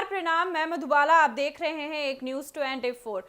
प्रणाम। मैं मधुबाला, आप देख रहे हैं एक न्यूज़ 24।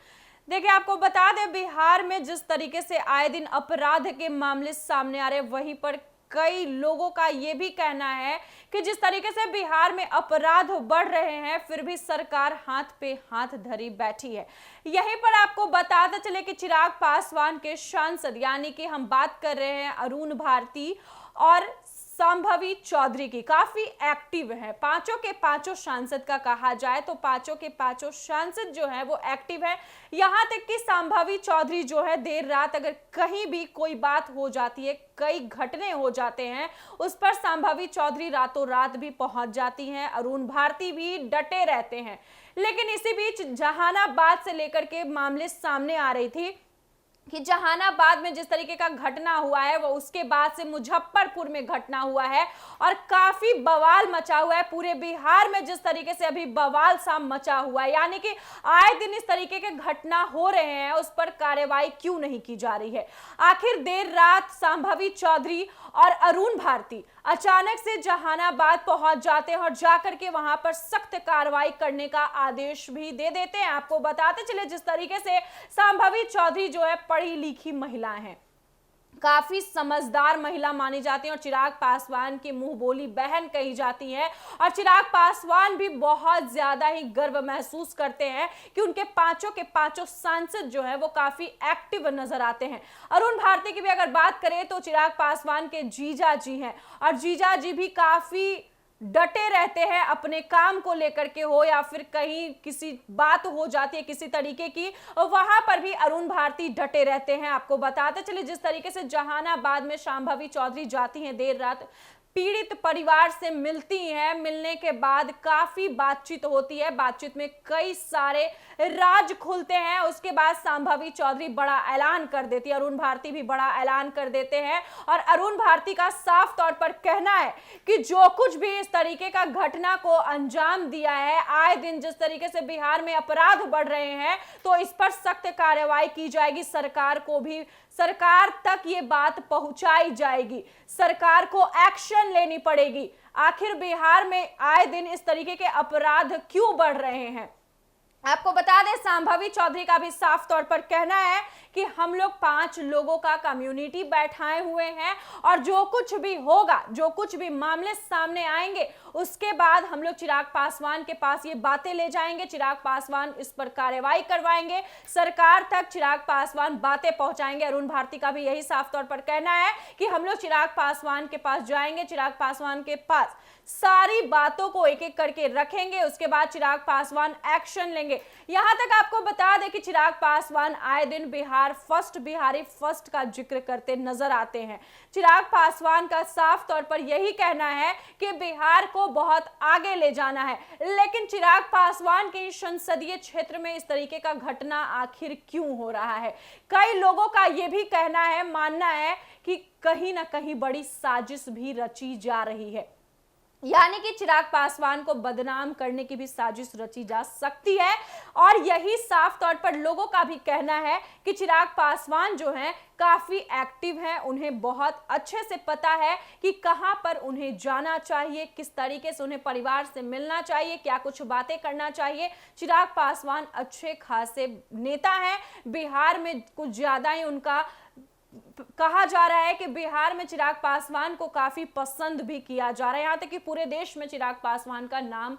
देखिए, आपको बता दें, बिहार में जिस तरीके से आए दिन अपराध के मामले सामने आ रहे हैं, वहीं पर कई लोगों का ये भी कहना है कि जिस तरीके से बिहार में अपराध बढ़ रहे हैं, फिर भी सरकार हाथ पे हाथ धरी बैठी है। यहीं पर आपको बताते चले कि चिराग पासवान के सांसद, यानी कि हम बात कर रहे हैं अरुण भारती और संभवी चौधरी की, काफी एक्टिव है। पांचों के पांचों सांसद का कहा जाए तो पांचों के पांचों सांसद जो है वो एक्टिव है। यहां तक कि संभवी चौधरी जो है, देर रात अगर कहीं भी कोई बात हो जाती है, कई घटने हो जाते हैं, उस पर संभवी चौधरी रातों रात भी पहुंच जाती हैं। अरुण भारती भी डटे रहते हैं। लेकिन इसी बीच जहानाबाद से लेकर के मामले सामने आ रही थी कि जहानाबाद में जिस तरीके का घटना हुआ है, वो उसके बाद से मुजफ्फरपुर में घटना हुआ है और काफी बवाल मचा हुआ है। पूरे बिहार में जिस तरीके से अभी बवाल सा मचा हुआ है, यानी कि आए दिन इस तरीके के घटना हो रहे हैं, उस पर कार्रवाई क्यों नहीं की जा रही है। आखिर देर रात संभवी चौधरी और अरुण भारती अचानक से जहानाबाद पहुंच जाते हैं और जाकर के वहां पर सख्त कार्रवाई करने का आदेश भी दे देते हैं। आपको बताते चले, जिस तरीके से संभवी चौधरी जो है पढ़ी लिखी महिला है, काफी समझदार महिला मानी जाती है और चिराग पासवान की मुंह बोली बहन कही जाती है। और चिराग पासवान भी बहुत ज्यादा ही गर्व महसूस करते हैं कि उनके पांचों के पांचों सांसद जो है वो काफी एक्टिव नजर आते हैं। अरुण भारती की भी अगर बात करें तो चिराग पासवान के जीजा जी हैं और जीजा जी भी काफी डटे रहते हैं अपने काम को लेकर के, हो या फिर कहीं किसी बात हो जाती है किसी तरीके की, वहां पर भी अरुण भारती डटे रहते हैं। आपको बताते चले, जिस तरीके से जहानाबाद में संभवी चौधरी जाती हैं, देर रात पीड़ित परिवार से मिलती हैं, मिलने के बाद काफी बातचीत होती है। बातचीत में कई सारे राज खुलते हैं। उसके बाद संभवी चौधरी बड़ा ऐलान कर देती है, अरुण भारती भी बड़ा ऐलान कर देते हैं और अरुण भारती का साफ तौर पर कहना है कि जो कुछ भी इस तरीके का घटना को अंजाम दिया है, आए दिन जिस तरीके से बिहार में अपराध बढ़ रहे हैं, तो इस पर सख्त कार्रवाई की जाएगी। सरकार तक ये बात पहुंचाई जाएगी, सरकार को एक्शन लेनी पड़ेगी। आखिर बिहार में आए दिन इस तरीके के अपराध क्यों बढ़ रहे हैं। आपको बता दें, संभवी चौधरी का भी साफ तौर पर कहना है कि हम लोग 5 लोगों का कम्युनिटी बैठाए हुए हैं और जो कुछ भी होगा, जो कुछ भी मामले सामने आएंगे, उसके बाद हम लोग चिराग पासवान के पास ये बातें ले जाएंगे। चिराग पासवान इस पर कार्रवाई करवाएंगे, सरकार तक चिराग पासवान बातें पहुंचाएंगे। अरुण भारती का भी यही साफ तौर पर कहना है कि हम लोग चिराग पासवान के पास जाएंगे, चिराग पासवान के पास सारी बातों को एक एक करके रखेंगे, उसके बाद चिराग पासवान एक्शन लेंगे। यहां तक आपको बता दें कि चिराग पासवान आए दिन बिहारी फर्स्ट का जिक्र करते नजर आते हैं। चिराग पासवान का साफ तौर पर यही कहना है कि बिहार को बहुत आगे ले जाना है। लेकिन चिराग पासवान के संसदीय क्षेत्र में इस तरीके का घटना आखिर क्यों हो रहा है। कई लोगों का यह भी कहना है, मानना है कि कहीं ना कहीं बड़ी साजिश भी रची जा रही है, यानी कि चिराग पासवान को बदनाम करने की भी साजिश रची जा सकती है। और यही साफ तौर पर लोगों का भी कहना है कि चिराग पासवान जो हैं काफी एक्टिव हैं, उन्हें बहुत अच्छे से पता है कि कहां पर उन्हें जाना चाहिए, किस तरीके से उन्हें परिवार से मिलना चाहिए, क्या कुछ बातें करना चाहिए। चिराग पासवान अच्छे खासे नेता हैं, बिहार में कुछ ज्यादा ही उनका कहा जा रहा है कि बिहार में चिराग पासवान को काफी पसंद भी किया जा रहा है, यहां तक कि पूरे देश में चिराग पासवान का नाम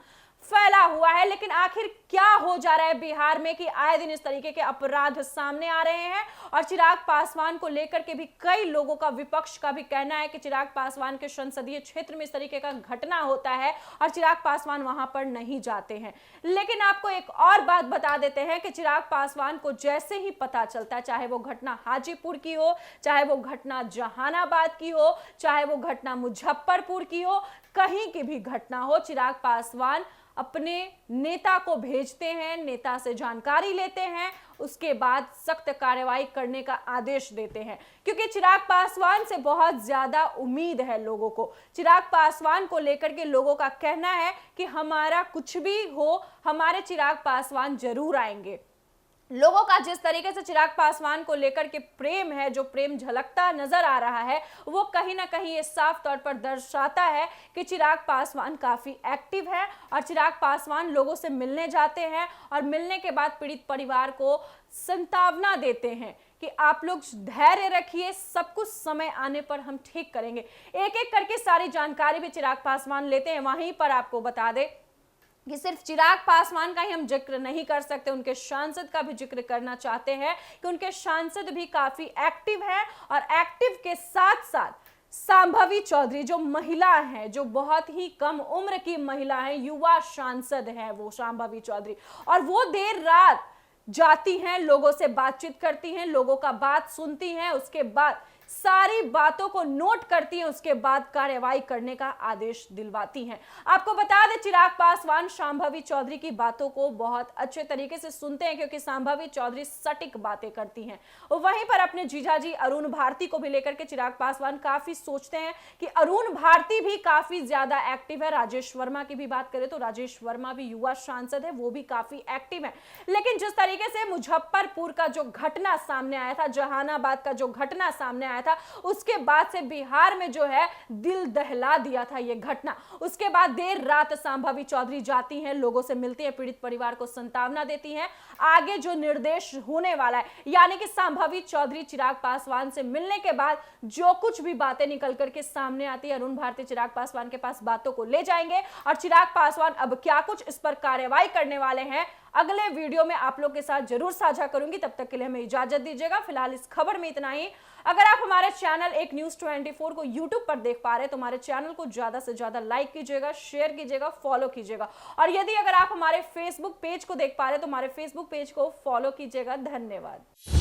फैला हुआ है। लेकिन आखिर क्या हो जा रहा है बिहार में कि आए दिन इस तरीके के अपराध सामने आ रहे हैं और चिराग पासवान को लेकर के भी कई लोगों का, विपक्ष का भी कहना है कि चिराग पासवान के संसदीय क्षेत्र में इस तरीके का घटना होता है और चिराग पासवान वहां पर नहीं जाते हैं। लेकिन आपको एक और बात बता देते हैं कि चिराग पासवान को जैसे ही पता चलता है, चाहे वो घटना हाजीपुर की हो, चाहे वो घटना जहानाबाद की हो, चाहे वो घटना मुजफ्फरपुर की हो, कहीं की भी घटना हो, चिराग पासवान अपने नेता को भेजते हैं, नेता से जानकारी लेते हैं, उसके बाद सख्त कार्रवाई करने का आदेश देते हैं। क्योंकि चिराग पासवान से बहुत ज्यादा उम्मीद है लोगों को। चिराग पासवान को लेकर के लोगों का कहना है कि हमारा कुछ भी हो, हमारे चिराग पासवान जरूर आएंगे। लोगों का जिस तरीके से चिराग पासवान को लेकर के प्रेम है, जो प्रेम झलकता नजर आ रहा है, वो कहीं ना कहीं ये साफ तौर पर दर्शाता है कि चिराग पासवान काफी एक्टिव है और चिराग पासवान लोगों से मिलने जाते हैं और मिलने के बाद पीड़ित परिवार को सांत्वना देते हैं कि आप लोग धैर्य रखिए, सब कुछ समय आने पर हम ठीक करेंगे। एक एक करके सारी जानकारी भी चिराग पासवान लेते हैं। वहीं पर आपको बता दें कि सिर्फ चिराग पासवान का ही हम जिक्र नहीं कर सकते, उनके सांसद का भी जिक्र करना चाहते हैं कि उनके सांसद भी काफी एक्टिव हैं और एक्टिव के साथ साथ शांभवी चौधरी जो महिला है, जो बहुत ही कम उम्र की महिला है, युवा सांसद है वो शांभवी चौधरी, और वो देर रात जाती हैं, लोगों से बातचीत करती हैं, लोगों का बात सुनती हैं, उसके बाद सारी बातों को नोट करती हैं, उसके बाद कार्रवाई करने का आदेश दिलवाती हैं। आपको बता दें चिराग पासवान शांभवी चौधरी की बातों को बहुत अच्छे तरीके से सुनते हैं क्योंकि शांभवी चौधरी सटीक बातें करती हैं। वहीं पर अपने जीजाजी अरुण भारती को भी लेकर के चिराग पासवान काफी सोचते हैं कि अरुण भारती भी काफी ज्यादा एक्टिव है। राजेश वर्मा की भी बात करें तो राजेश वर्मा भी युवा सांसद है, वो भी काफी एक्टिव है। लेकिन जिस तरीके से मुजफ्फरपुर का जो घटना सामने आया था, जहानाबाद का जो घटना सामने आया था, उसके बाद से बिहार में जो है दिल दहला दिया था ये घटना। उसके बाद देर रात शांभवी चौधरी जाती हैं, लोगों से मिलती हैं, पीड़ित परिवार को सांत्वना देती हैं। आगे जो निर्देश होने वाला है, यानी कि शांभवी चौधरी चिराग पासवान से मिलने के बाद जो कुछ भी बातें निकल करके सामने आती है, अरुण भारती चिराग पासवान के पास बातों को ले जाएंगे और चिराग पासवान अब क्या कुछ इस पर कार्रवाई करने वाले हैं, अगले वीडियो में आप लोग के साथ जरूर साझा करूंगी। तब तक के लिए हमें इजाजत दीजिएगा। फिलहाल इस खबर में इतना ही। अगर आप हमारे चैनल एक न्यूज़ 24 को YouTube पर देख पा रहे हैं तो हमारे चैनल को ज्यादा से ज्यादा लाइक कीजिएगा, शेयर कीजिएगा, फॉलो कीजिएगा। और यदि अगर आप हमारे फेसबुक पेज को देख पा रहे हैं तो हमारे फेसबुक पेज को फॉलो कीजिएगा। धन्यवाद।